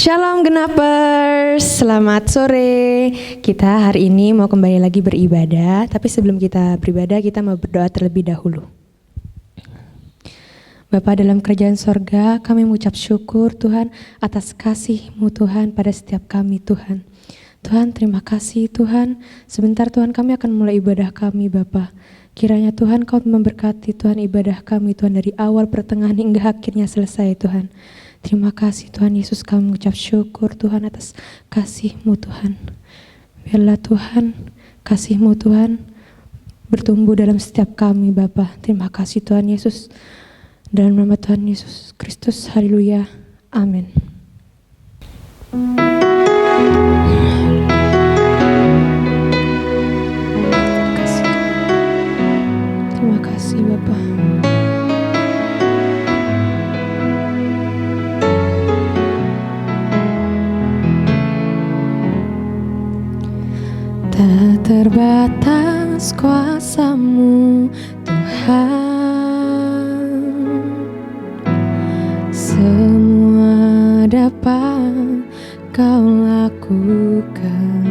Shalom Genapers, selamat sore. Kita hari ini mau kembali lagi beribadah, tapi sebelum kita beribadah kita mau berdoa terlebih dahulu. Bapa dalam kerajaan sorga, kami mengucap syukur Tuhan atas kasih-Mu Tuhan pada setiap kami Tuhan. Tuhan terima kasih Tuhan, sebentar Tuhan kami akan mulai ibadah kami Bapa. Kiranya Tuhan Kau memberkati Tuhan ibadah kami Tuhan dari awal pertengahan hingga akhirnya selesai Tuhan. Terima kasih Tuhan Yesus, kami mengucap syukur Tuhan atas kasih-Mu Tuhan. Biarlah Tuhan kasih-Mu Tuhan bertumbuh dalam setiap kami Bapa. Terima kasih Tuhan Yesus. Dalam nama Tuhan Yesus Kristus, haleluya, amin. Terima kasih Bapa. Tak terbatas kuasa-Mu Tuhan, semua dapat Kau lakukan.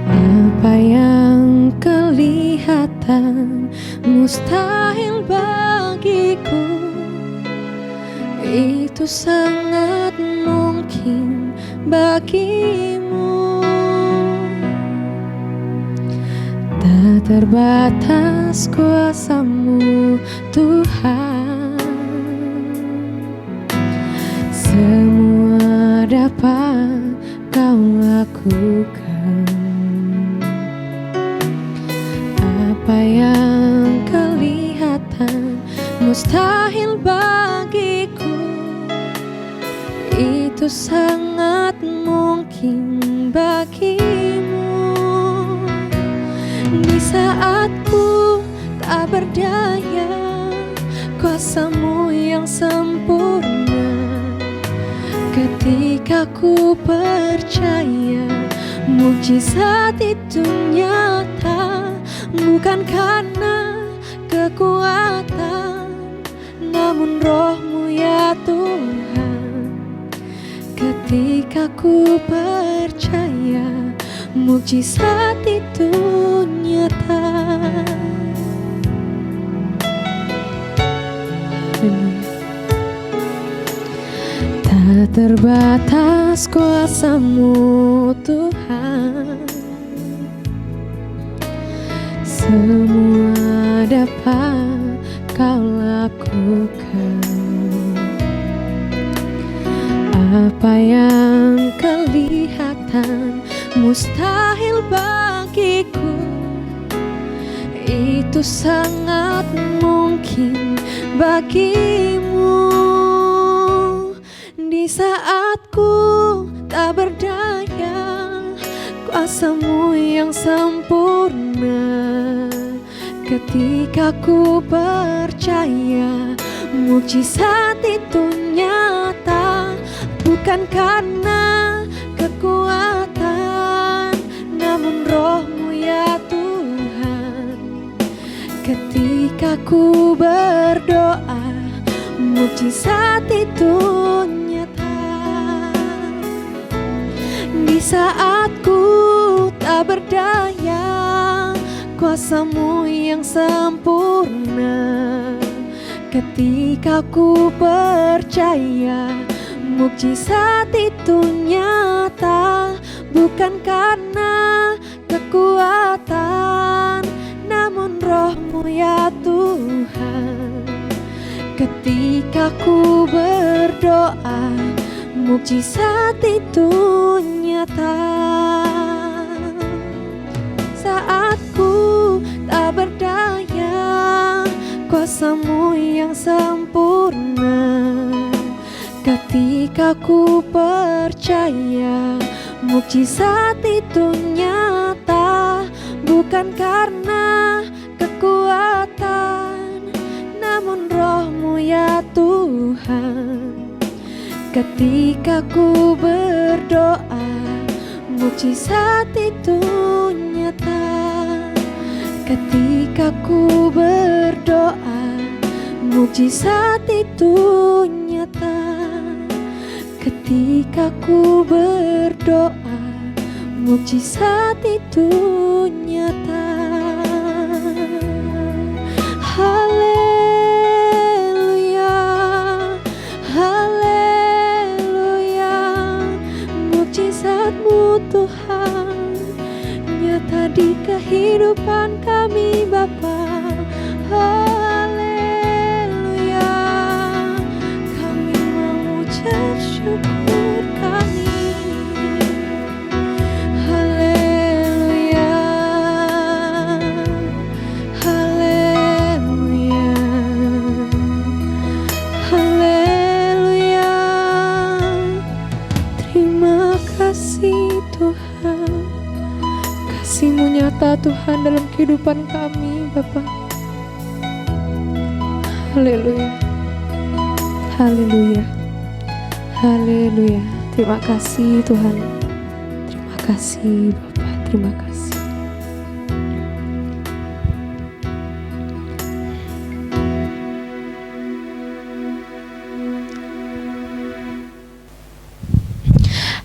Apa yang kelihatan mustahil bagiku, itu sangat mungkin bagimu. Tak terbatas kuasa-Mu Tuhan, semua dapat Kau lakukan. Apa yang kelihatan mustahil bagiku, itu sangat mungkin bagimu. Di saat ku tak berdaya, kuasa-Mu yang sempurna. Ketika ku percaya, mukjizat itu nyata. Bukan karena kekuatan, namun Roh-Mu ya Tuhan. Ketika ku percaya, mukjizat itu nyata. Tak terbatas kuasa-Mu Tuhan, semua dapat Kau lakukan. Apa yang kelihatan mustahil bagiku, itu sangat mungkin bagimu. Di saat ku tak berdaya, kuasa-Mu yang sempurna. Ketika ku percaya, mukjizat itu nyata. Bukan karena kekuatan, namun Roh-Mu ya Tuhan. Ketika ku berdoa, mukjizat itu nyata. Di saat ku tak berdaya, kuasa-Mu yang sempurna. Ketika ku percaya, mukjizat itu nyata. Bukan karena kekuatan, namun Roh-Mu ya Tuhan. Ketika ku berdoa, mukjizat itu nyata. Saat ku tak berdaya, kuasa-Mu yang sempurna. Ketika ku percaya, mukjizat itu nyata. Bukan karena kekuatan, namun Roh-Mu ya Tuhan. Ketika ku berdoa, mukjizat itu nyata. Ketika ku berdoa, mukjizat itu nyata. Ketika ku berdoa, mukjizat itu nyata. Haleluya, haleluya, mukjizat-Mu Tuhan nyata di kehidupan kami Bapa. Haleluya, kami mengucap syukur kami. Haleluya, haleluya, haleluya. Terima kasih Tuhan, kasih-Mu nyata Tuhan dalam kehidupan kami Bapa. Haleluya, haleluya, haleluya. Terima kasih Tuhan, terima kasih Bapa, terima kasih.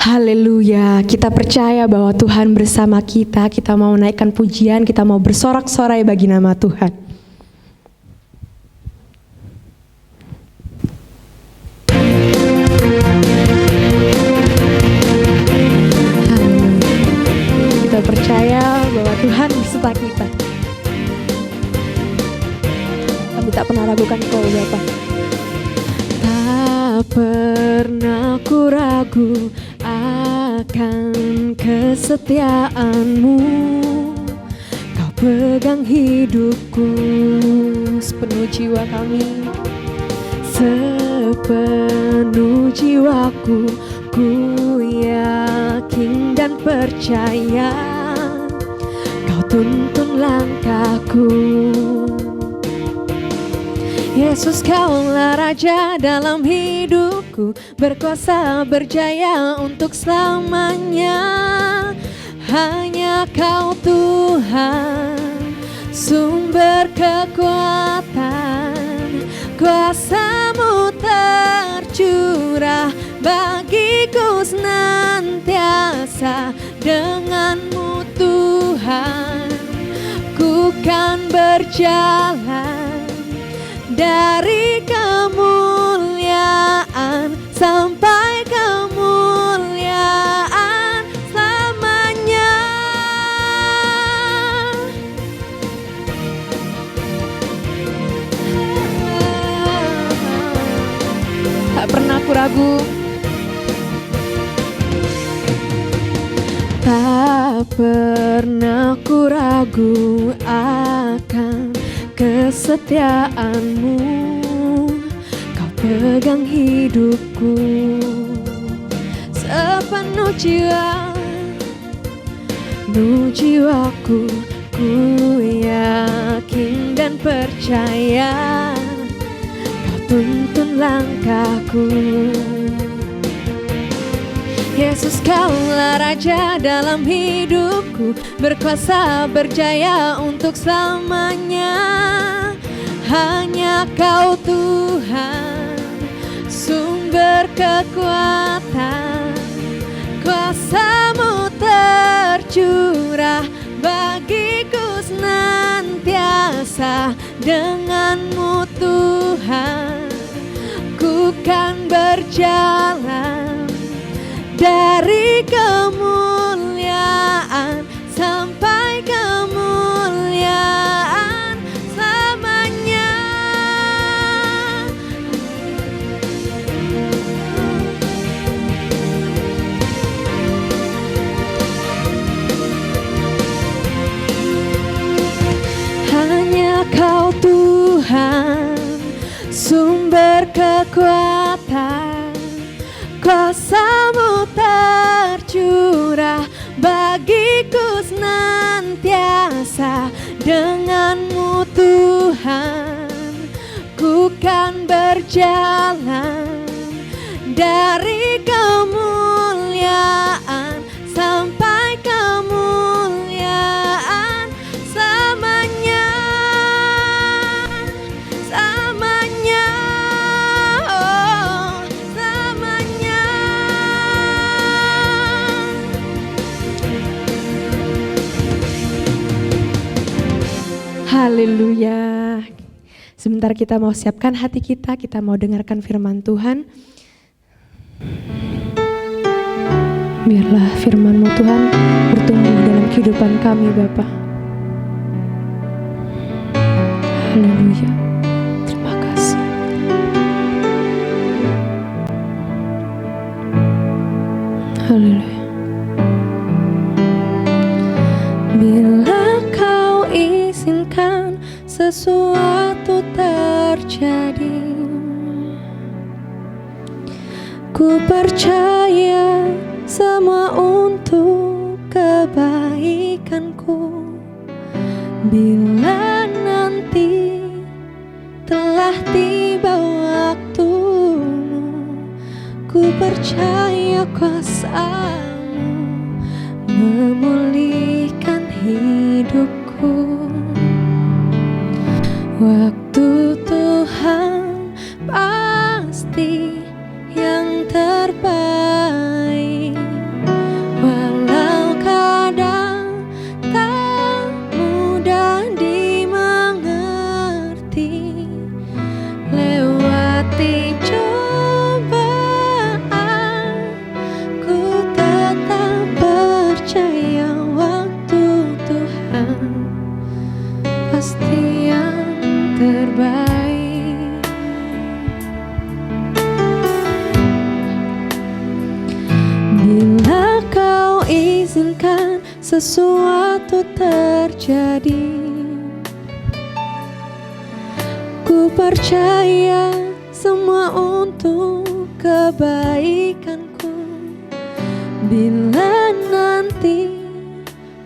Haleluya, kita percaya bahwa Tuhan bersama kita. Kita mau naikkan pujian, kita mau bersorak-sorai bagi nama Tuhan. Percaya bahwa Tuhan beserta kita. Kami tak pernah ragukan Kau Bapa. Tak pernah ku ragu akan kesetiaan-Mu. Kau pegang hidupku, sepenuh jiwa kami, sepenuh jiwaku. Ku yakin dan percaya Kau tuntun langkahku. Yesus, Kaulah Raja dalam hidupku, berkuasa berjaya untuk selamanya. Hanya Kau Tuhan, sumber kekuatan, kuasa-Mu tercurah bagiku senantiasa. Dengan-Mu Tuhan, ku kan berjalan dari kemuliaan sampai kemuliaan selamanya. Tak pernah ku ragu, tak pernah ku ragu akan kesetiaan-Mu. Kau pegang hidupku, sepenuh jiwaku. Ku yakin dan percaya Kau tuntun langkahku. Yesus, Kaulah Raja dalam hidupku, berkuasa berjaya untuk selamanya. Hanya Kau Tuhan, sumber kekuatan, kuasa-Mu tercurah bagiku senantiasa. Dengan-Mu Tuhan, ku kan berjalan dari kemuliaan sampai kemuliaan selamanya. Hanya Kau Tuhan, sumber kekuatan, kuasa-Mu tercurah bagiku senantiasa. Dengan-Mu Tuhan, ku kan berjalan dari kemuliaan sampai kemuliaan selamanya. Selamanya, oh, selamanya. Haleluya. Sebentar kita mau siapkan hati kita mau dengarkan firman Tuhan. Biarlah firman-Mu Tuhan bertumbuh dalam kehidupan kami Bapa. Haleluya. Terima kasih. Haleluya. Bila Kau izinkan sesuatu terjadi, ku percaya semua untuk kebaikanku. Bila nanti telah tiba waktumu, ku percaya kuasa-Mu memulihkan hidupku. Waktu Tuhan pasti yang terbaik, walau kadang tak mudah dimengerti. Lewati cobaan, ku tetap percaya waktu Tuhan pasti yang terbaik. Bila Kau izinkan sesuatu terjadi, ku percaya semua untuk kebaikanku. Bila nanti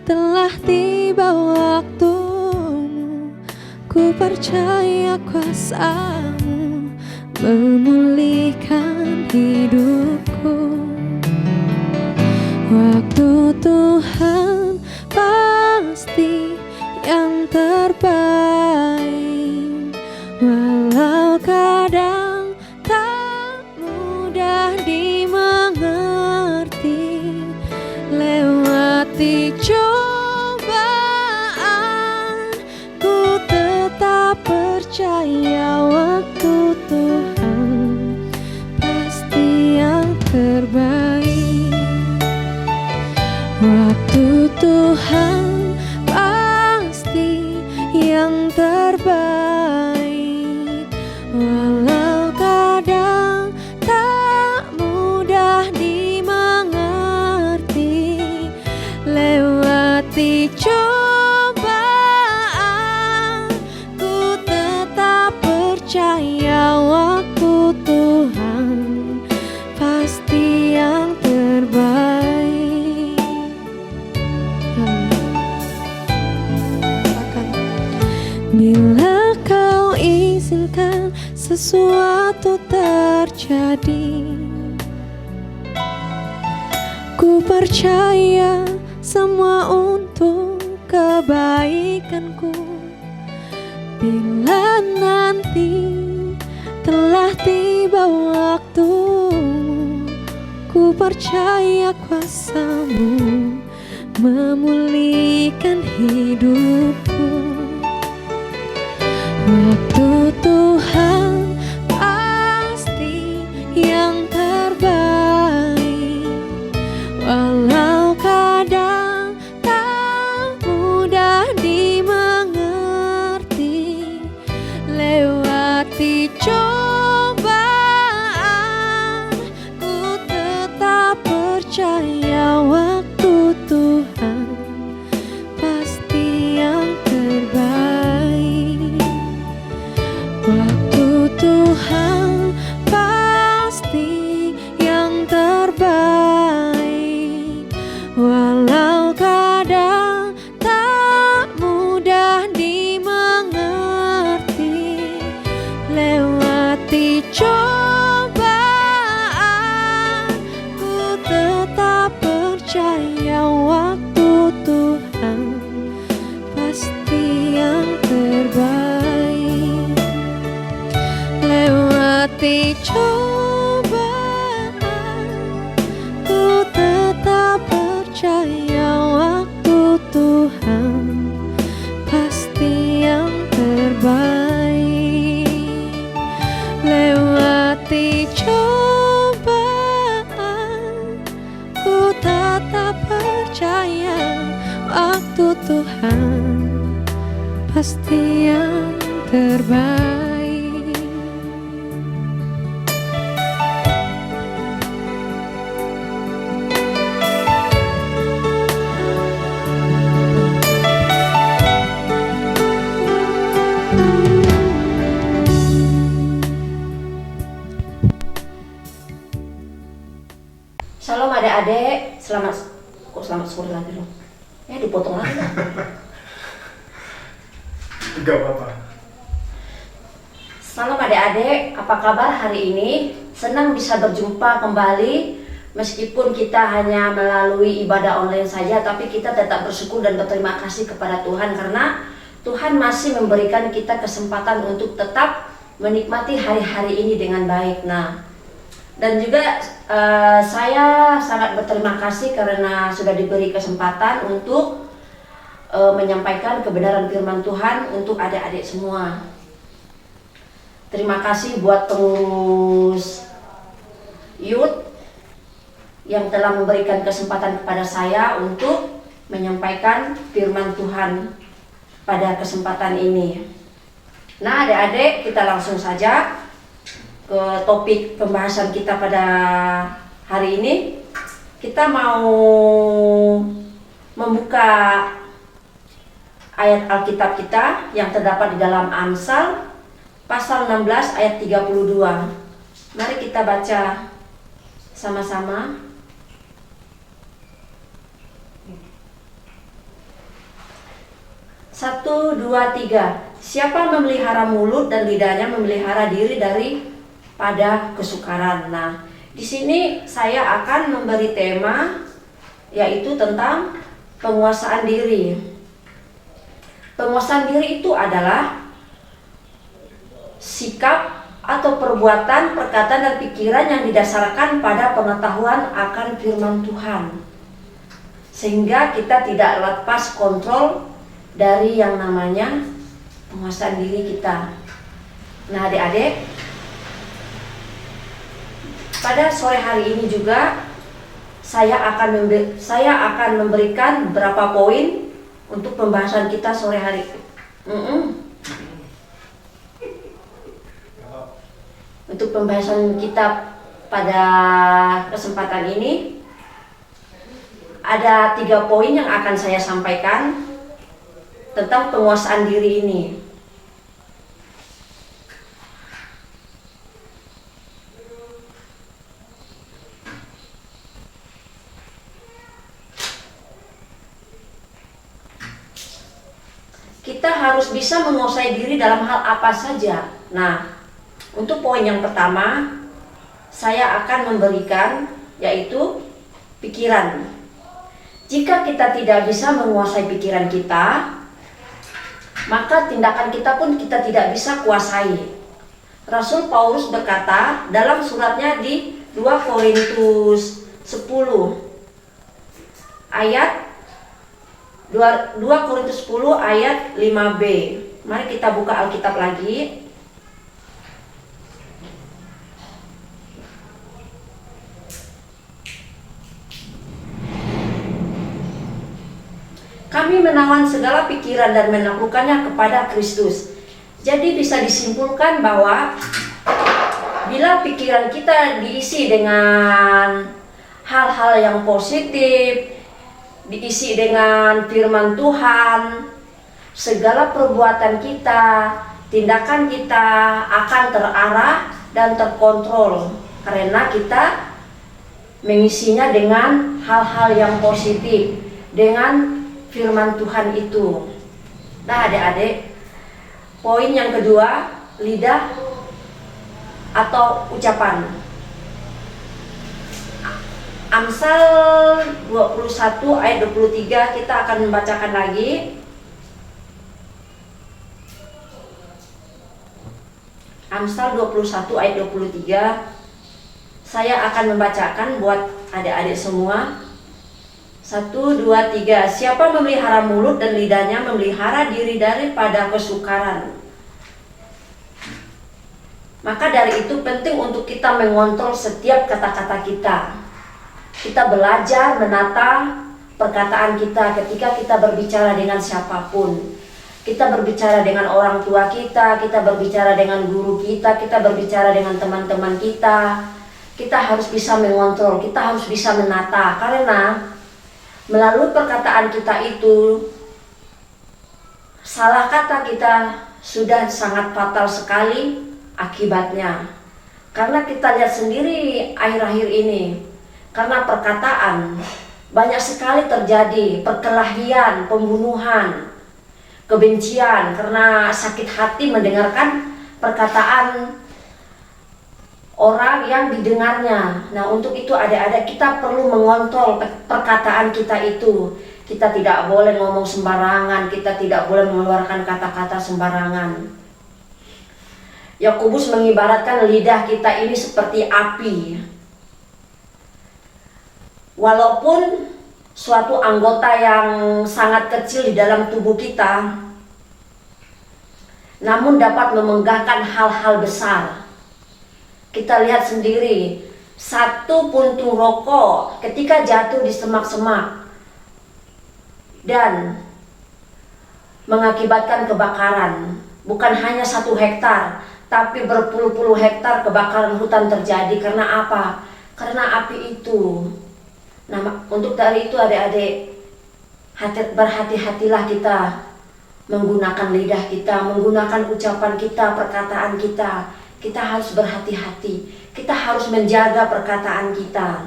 telah tiba waktumu, ku percaya kuasa-Mu memulihkan hidupku. Waktu Tuhan pasti yang terbaik, walau kadang tak mudah dimengerti. Lewati cobaan, ku tetap percaya waktu Tuhan pasti yang terbaik. Waktu Tuhan pasti yang terbaik, walau kadang tak mudah dimengerti. Lewati cobaan, ku tetap percaya waktu Tuhan pasti yang terbaik. Bila Kau izinkan sesuatu terjadi, ku percaya semua untuk kebaikanku. Bila nanti telah tiba waktumu, ku percaya kuasa-Mu memulihkan hidupku. Waktu Tuhan pasti yang terbaik, walau kadang tak mudah dimengerti. Lewati cobaan, ku tetap percaya waktu Tuhan pasti yang terbaik. Waktu Tuhan pasti yang terbaik, walau kadang tak mudah dimengerti. Lewati cobaan, ku tetap percaya waktu Tuhan pasti yang terbaik. Lewati cobaan, ku tetap percaya waktu Tuhan pasti yang terbaik. Shalom adik-adik, selamat sore lagi loh. Dipotong lagi lah. Gak apa-apa. Shalom adik-adik, apa kabar hari ini? Senang bisa berjumpa kembali. Meskipun kita hanya melalui ibadah online saja, tapi kita tetap bersyukur dan berterima kasih kepada Tuhan karena Tuhan masih memberikan kita kesempatan untuk tetap menikmati hari-hari ini dengan baik. Nah, dan juga saya sangat berterima kasih karena sudah diberi kesempatan untuk menyampaikan kebenaran firman Tuhan untuk adik-adik semua. Terima kasih buat pengurus youth yang telah memberikan kesempatan kepada saya untuk menyampaikan firman Tuhan pada kesempatan ini. Nah adik-adik, kita langsung saja ke topik pembahasan kita pada hari ini. Kita mau membuka ayat Alkitab kita yang terdapat di dalam Amsal pasal 16 ayat 32. Mari kita baca sama-sama. Satu, dua, tiga. Siapa memelihara mulut dan lidahnya memelihara diri daripada kesukaran. Nah, di sini saya akan memberi tema yaitu tentang penguasaan diri. Penguasaan diri itu adalah sikap atau perbuatan, perkataan dan pikiran yang didasarkan pada pengetahuan akan firman Tuhan. Sehingga kita tidak lepas kontrol dari yang namanya penguasaan diri kita. Nah adik-adik, pada sore hari ini juga saya akan memberikan beberapa poin untuk pembahasan kita sore hari. Untuk pembahasan kita pada kesempatan ini ada 3 poin yang akan saya sampaikan tentang penguasaan diri ini. Kita harus bisa menguasai diri dalam hal apa saja. Nah, untuk poin yang pertama, saya akan memberikan yaitu pikiran. Jika kita tidak bisa menguasai pikiran kita, maka tindakan kita pun kita tidak bisa kuasai. Rasul Paulus berkata dalam suratnya di 2 Korintus 10 ayat 2 Korintus 10 ayat 5b. Mari kita buka Alkitab lagi. Kami menawan segala pikiran dan menaklukkannya kepada Kristus. Jadi bisa disimpulkan bahwa bila pikiran kita diisi dengan hal-hal yang positif, diisi dengan firman Tuhan, segala perbuatan kita, tindakan kita akan terarah dan terkontrol karena kita mengisinya dengan hal-hal yang positif, dengan firman Tuhan itu. Nah adik-adik, poin yang kedua, lidah atau ucapan. Amsal 21 ayat 23 kita akan membacakan lagi. Amsal 21 ayat 23. Saya akan membacakan buat adik-adik semua. 1, 2, 3. Siapa memelihara mulut dan lidahnya memelihara diri daripada kesukaran. Maka dari itu penting untuk kita mengontrol setiap kata-kata kita. Kita belajar menata perkataan kita ketika kita berbicara dengan siapapun. Kita berbicara dengan orang tua kita berbicara dengan guru kita berbicara dengan teman-teman kita. Kita harus bisa mengontrol, kita harus bisa menata, karena melalui perkataan kita itu, salah kata kita sudah sangat fatal sekali akibatnya. Karena kita lihat sendiri akhir-akhir ini, karena perkataan banyak sekali terjadi perkelahian, pembunuhan, kebencian karena sakit hati mendengarkan perkataan orang yang didengarnya. Nah, untuk itu adik-adik kita perlu mengontrol perkataan kita itu. Kita tidak boleh ngomong sembarangan, kita tidak boleh mengeluarkan kata-kata sembarangan. Yakobus mengibaratkan lidah kita ini seperti api. Walaupun suatu anggota yang sangat kecil di dalam tubuh kita, namun dapat memenggahkan hal-hal besar. Kita lihat sendiri, satu puntung rokok ketika jatuh di semak-semak dan mengakibatkan kebakaran, bukan hanya 1 hektar, tapi berpuluh-puluh hektar kebakaran hutan terjadi. Karena apa? Karena api itu. Nah, untuk dari itu adik-adik, berhati-hatilah kita menggunakan lidah kita, menggunakan ucapan kita, perkataan kita. Kita harus berhati-hati, kita harus menjaga perkataan kita.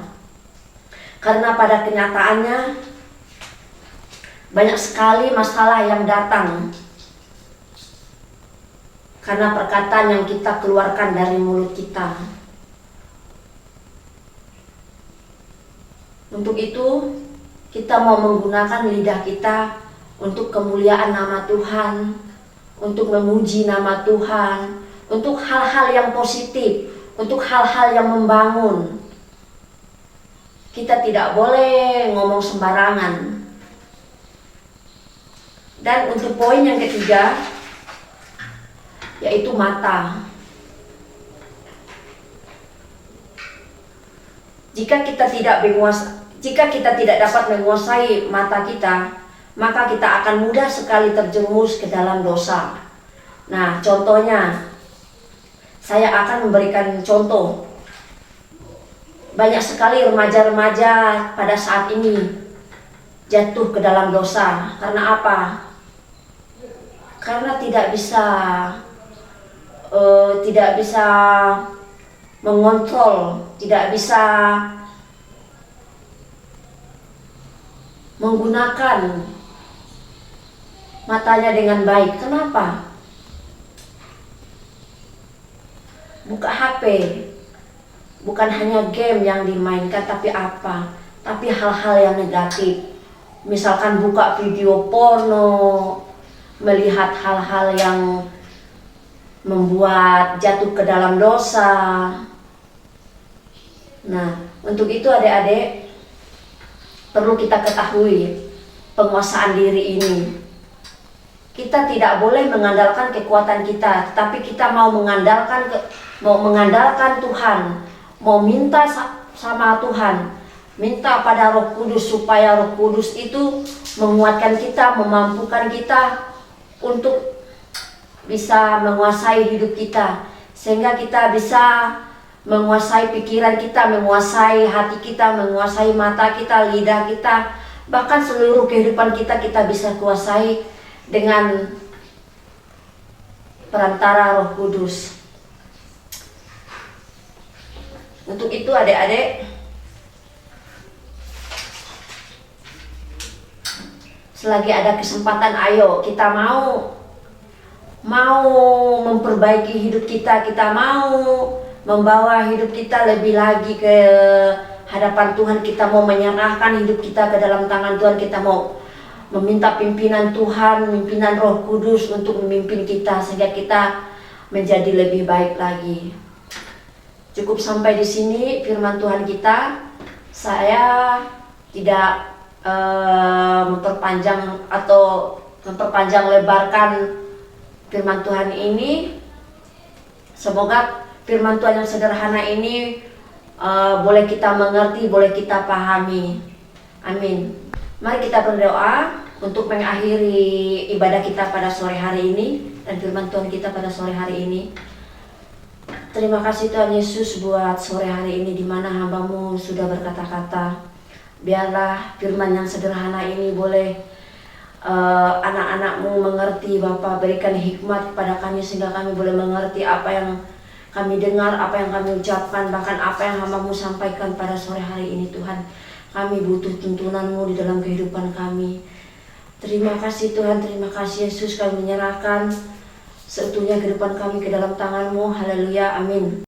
Karena pada kenyataannya banyak sekali masalah yang datang karena perkataan yang kita keluarkan dari mulut kita. Untuk itu, kita mau menggunakan lidah kita untuk kemuliaan nama Tuhan, untuk memuji nama Tuhan, untuk hal-hal yang positif, untuk hal-hal yang membangun. Kita tidak boleh ngomong sembarangan. Dan untuk poin yang ketiga, yaitu mata. Jika kita tidak dapat menguasai mata kita, maka kita akan mudah sekali terjerumus ke dalam dosa. Nah, contohnya, saya akan memberikan contoh. Banyak sekali remaja-remaja pada saat ini jatuh ke dalam dosa. Karena apa? Karena tidak bisa mengontrol, tidak bisa menggunakan matanya dengan baik. Kenapa? Buka HP, bukan hanya game yang dimainkan, tapi apa? Tapi hal-hal yang negatif. Misalkan buka video porno, melihat hal-hal yang membuat jatuh ke dalam dosa. Nah, untuk itu adik-adik perlu kita ketahui penguasaan diri ini. Kita tidak boleh mengandalkan kekuatan kita, tapi kita mau mengandalkan Tuhan, mau minta sama Tuhan, minta pada Roh Kudus supaya Roh Kudus itu menguatkan kita, memampukan kita untuk bisa menguasai hidup kita, sehingga kita bisa menguasai pikiran kita, menguasai hati kita, menguasai mata kita, lidah kita, bahkan seluruh kehidupan kita bisa kuasai dengan perantara Roh Kudus. Untuk itu adik-adik, selagi ada kesempatan, ayo kita mau memperbaiki hidup kita, kita mau membawa hidup kita lebih lagi ke hadapan Tuhan, kita mau menyerahkan hidup kita ke dalam tangan Tuhan, kita mau meminta pimpinan Tuhan, pimpinan Roh Kudus untuk memimpin kita sehingga kita menjadi lebih baik lagi. Cukup sampai di sini firman Tuhan kita. Saya tidak memperpanjang lebarkan firman Tuhan ini. Semoga firman Tuhan yang sederhana ini boleh kita mengerti, boleh kita pahami. Amin. Mari kita berdoa. untuk mengakhiri ibadah kita pada sore hari ini dan firman Tuhan kita pada sore hari ini. Terima kasih Tuhan Yesus buat sore hari ini di mana hamba-Mu sudah berkata-kata. Biarlah firman yang sederhana ini boleh anak-anak-Mu mengerti Bapa. Berikan hikmat kepada kami sehingga kami boleh mengerti apa yang kami dengar, apa yang kami ucapkan, bahkan apa yang hamba-Mu sampaikan pada sore hari ini Tuhan. Kami butuh tuntunan-Mu di dalam kehidupan kami. Terima kasih Tuhan, terima kasih Yesus, kami menyerahkan seutuhnya kehidupan kami ke dalam tangan-Mu. Haleluya, amin.